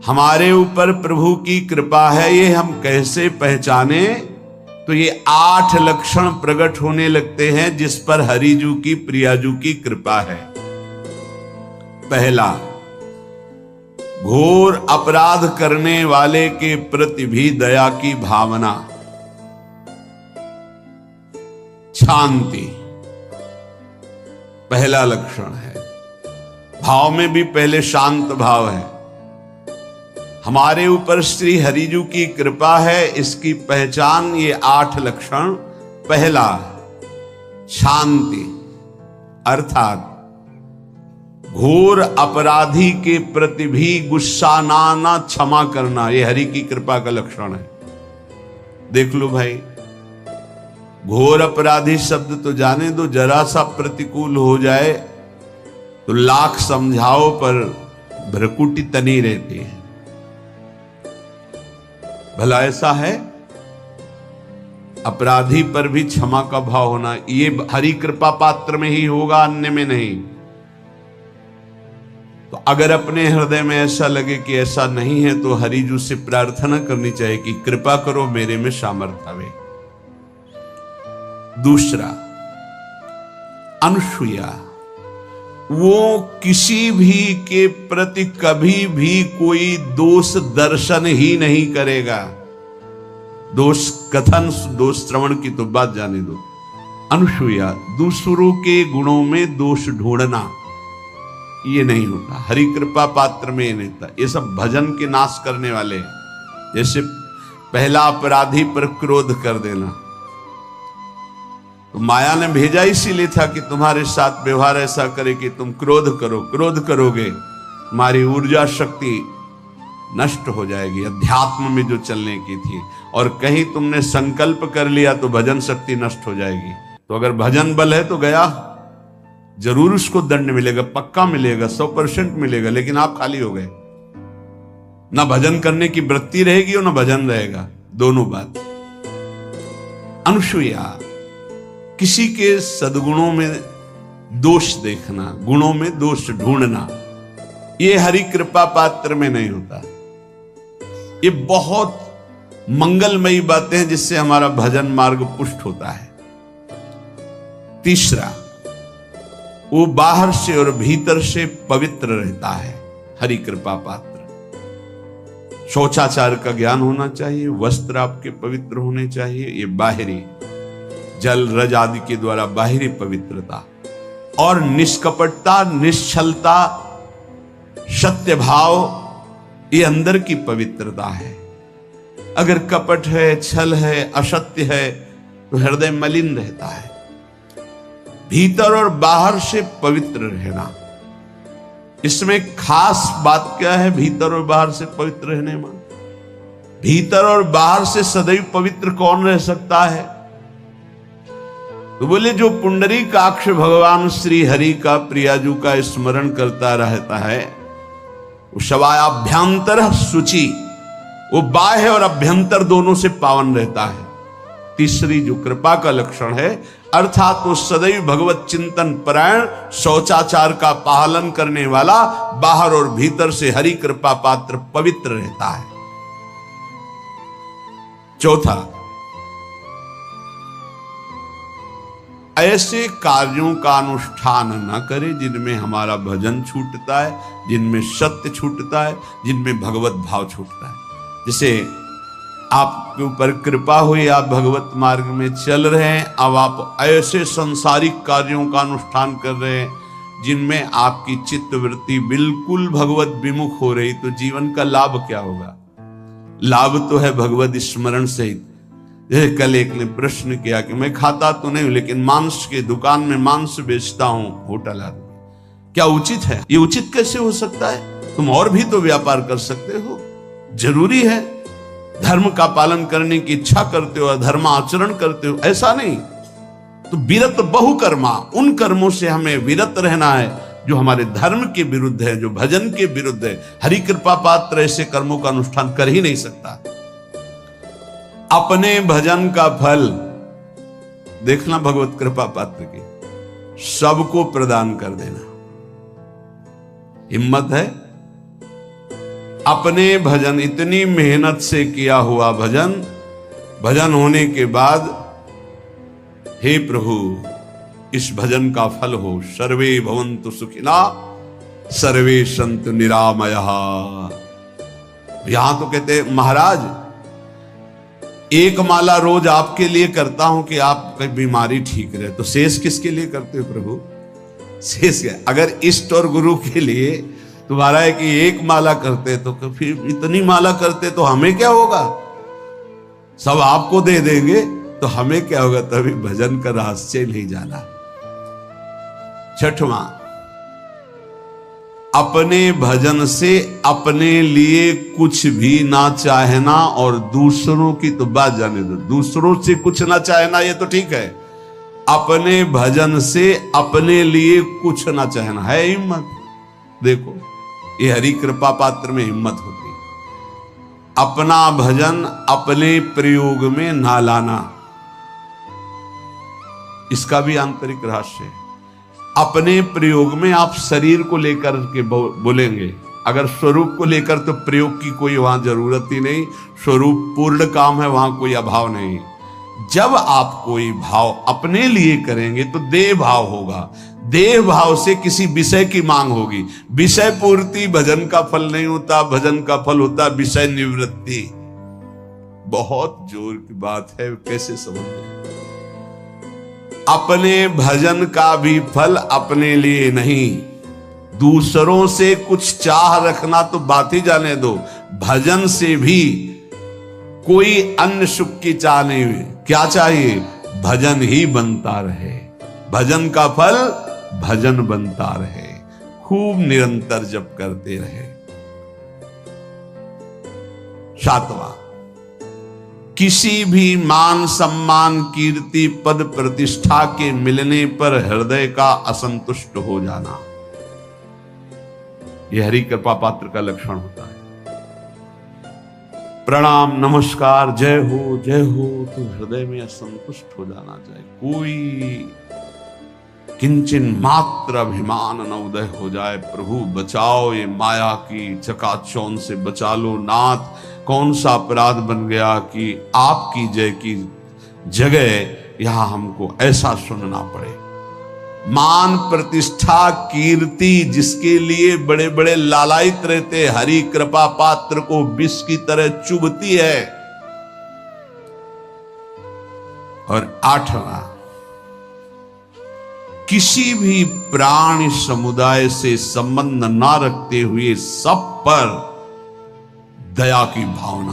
हमारे ऊपर प्रभु की कृपा है ये हम कैसे पहचाने? तो ये 8 लक्षण प्रकट होने लगते हैं जिस पर हरिजू की प्रियाजू की कृपा है। पहला, घोर अपराध करने वाले के प्रति भी दया की भावना, शांति पहला लक्षण है। भाव में भी पहले शांत भाव है। हमारे ऊपर श्री हरिजू की कृपा है, इसकी पहचान ये 8 लक्षण। पहला, शांति, अर्थात घोर अपराधी के प्रति भी गुस्सा ना क्षमा करना, ये हरि की कृपा का लक्षण है। देख लो भाई, घोर अपराधी शब्द तो जाने दो, जरा सा प्रतिकूल हो जाए तो लाख समझाओ पर भ्रकुटी तनी रहती है। भला ऐसा है? अपराधी पर भी क्षमा का भाव होना, ये हरि कृपा पात्र में ही होगा, अन्य में नहीं। तो अगर अपने हृदय में ऐसा लगे कि ऐसा नहीं है तो हरिजू से प्रार्थना करनी चाहिए कि कृपा करो, मेरे में सामर्थ्य आवे। दूसरा, अनुसूया, वो किसी भी के प्रति कभी भी कोई दोष दर्शन ही नहीं करेगा। दोष कथन, दोष श्रवण की तो बात जाने दो। अनुसूया, दूसरों के गुणों में दोष ढूंढना ये नहीं होता, हरि कृपा पात्र में ये नहीं होता। ये सब भजन के नाश करने वाले हैं। जैसे पहला अपराधी पर क्रोध कर देना, तो माया ने भेजा इसीलिए था कि तुम्हारे साथ व्यवहार ऐसा करे कि तुम क्रोध करो, क्रोध करोगे तुम्हारी ऊर्जा शक्ति नष्ट हो जाएगी, अध्यात्म में जो चलने की थी। और कहीं तुमने संकल्प कर लिया तो भजन शक्ति नष्ट हो जाएगी। तो अगर भजन बल है तो गया, जरूर उसको दंड मिलेगा, पक्का मिलेगा, 100% मिलेगा, लेकिन आप खाली हो गए। ना भजन करने की वृत्ति रहेगी और ना भजन रहेगा, दोनों बात। अनुसूया, किसी के सद्गुणों में दोष देखना, गुणों में दोष ढूंढना, ये हरि कृपा पात्र में नहीं होता। ये बहुत मंगलमयी बातें हैं जिससे हमारा भजन मार्ग पुष्ट होता है। तीसरा, वो बाहर से और भीतर से पवित्र रहता है, हरि कृपा पात्र। शौचाचार का ज्ञान होना चाहिए, वस्त्र आपके पवित्र होने चाहिए, ये बाहरी जल रज आदि के द्वारा बाहरी पवित्रता, और निष्कपटता, निश्चलता, सत्य भाव, ये अंदर की पवित्रता है। अगर कपट है, छल है, असत्य है तो हृदय मलिन रहता है। भीतर और बाहर से पवित्र रहना, इसमें खास बात क्या है? भीतर और बाहर से पवित्र रहने में, भीतर और बाहर से सदैव पवित्र कौन रह सकता है? तो बोले जो पुंडरीकाक्ष भगवान श्री हरि का प्रियाजू का स्मरण करता रहता है, वो शवायाभ्यंतर शुचि, वो बाह्य और अभ्यंतर दोनों से पावन रहता है। तीसरी जो कृपा का लक्षण है, अर्थात वो सदैव भगवत चिंतन परायण, शौचाचार का पालन करने वाला, बाहर और भीतर से हरि कृपा पात्र पवित्र रहता है। चौथा, ऐसे कार्यों का अनुष्ठान न करे जिनमें हमारा भजन छूटता है, जिनमें सत्य छूटता है, जिनमें भगवत भाव छूटता है। जैसे आपके ऊपर कृपा हुई, आप भगवत मार्ग में चल रहे हैं, अब आप ऐसे संसारिक कार्यों का अनुष्ठान कर रहे हैं जिनमें आपकी चित्तवृत्ति बिल्कुल भगवत विमुख हो रही, तो जीवन का लाभ क्या होगा? लाभ तो है भगवत स्मरण सहित। जैसे कल एक ने प्रश्न किया कि मैं खाता तो नहीं हूं लेकिन मांस के दुकान में मांस बेचता हूं, होटल आदमी, क्या उचित है? ये उचित कैसे हो सकता है? तुम और भी तो व्यापार कर सकते हो। जरूरी है धर्म का पालन करने की इच्छा करते हो, धर्म आचरण करते हो, ऐसा नहीं। तो विरत बहुकर्मा, उन कर्मों से हमें विरत रहना है जो हमारे धर्म के विरुद्ध है, जो भजन के विरुद्ध है। हरि कृपा पात्र ऐसे कर्मों का अनुष्ठान कर ही नहीं सकता। अपने भजन का फल देखना भगवत कृपा पात्र की, सबको प्रदान कर देना। हिम्मत है? अपने भजन, इतनी मेहनत से किया हुआ भजन, भजन होने के बाद हे प्रभु इस भजन का फल हो, सर्वे भवन्तु सुखिना सर्वे सन्तु निरामयः। यहां तो कहते हैं महाराज एक माला रोज आपके लिए करता हूं कि आपकी बीमारी ठीक रहे, तो शेष किसके लिए करते हो प्रभु? शेष क्या? अगर इष्ट और गुरु के लिए तुम्हारा है कि एक माला करते तो फिर इतनी माला करते तो हमें क्या होगा? सब आपको दे देंगे तो हमें क्या होगा? तभी भजन का रहस्य नहीं जाना। छठवां, अपने भजन से अपने लिए कुछ भी ना चाहना और दूसरों की तो बात जाने दो, दूसरों से कुछ ना चाहना ये तो ठीक है, अपने भजन से अपने लिए कुछ ना चाहना है हिम्मत। देखो ये हरि कृपा पात्र में हिम्मत होती है। अपना भजन अपने प्रयोग में ना लाना, इसका भी आंतरिक रहस्य है। अपने प्रयोग में आप शरीर को लेकर के बोलेंगे, अगर स्वरूप को लेकर तो प्रयोग की कोई वहां जरूरत ही नहीं, स्वरूप पूर्ण काम है, वहां कोई अभाव नहीं। जब आप कोई भाव अपने लिए करेंगे तो देह भाव होगा, देह भाव से किसी विषय की मांग होगी। विषय पूर्ति भजन का फल नहीं होता, भजन का फल होता विषय निवृत्ति। बहुत जोर की बात है, कैसे समझे? अपने भजन का भी फल अपने लिए नहीं, दूसरों से कुछ चाह रखना तो बात ही जाने दो, भजन से भी कोई अन्य सुख की चाह नहीं। क्या चाहिए? भजन ही बनता रहे, भजन का फल भजन बनता रहे, खूब निरंतर जप करते रहे। सातवां, किसी भी मान सम्मान कीर्ति पद प्रतिष्ठा के मिलने पर हृदय का असंतुष्ट हो जाना, यह हरि कृपा पात्र का लक्षण होता है। प्रणाम नमस्कार जय हो तो हृदय में असंतुष्ट हो जाना चाहिए। कोई किंचन मात्र अभिमान न उदय हो जाए। प्रभु बचाओ, ये माया की चकाचौंध से बचा लो नाथ। कौन सा अपराध बन गया कि आपकी जय की जगह यहां हमको ऐसा सुनना पड़े। मान प्रतिष्ठा कीर्ति जिसके लिए बड़े बड़े लालायित रहते, हरि कृपा पात्र को विष की तरह चुभती है। और आठवां, किसी भी प्राणी समुदाय से संबंध ना रखते हुए सब पर दया की भावना।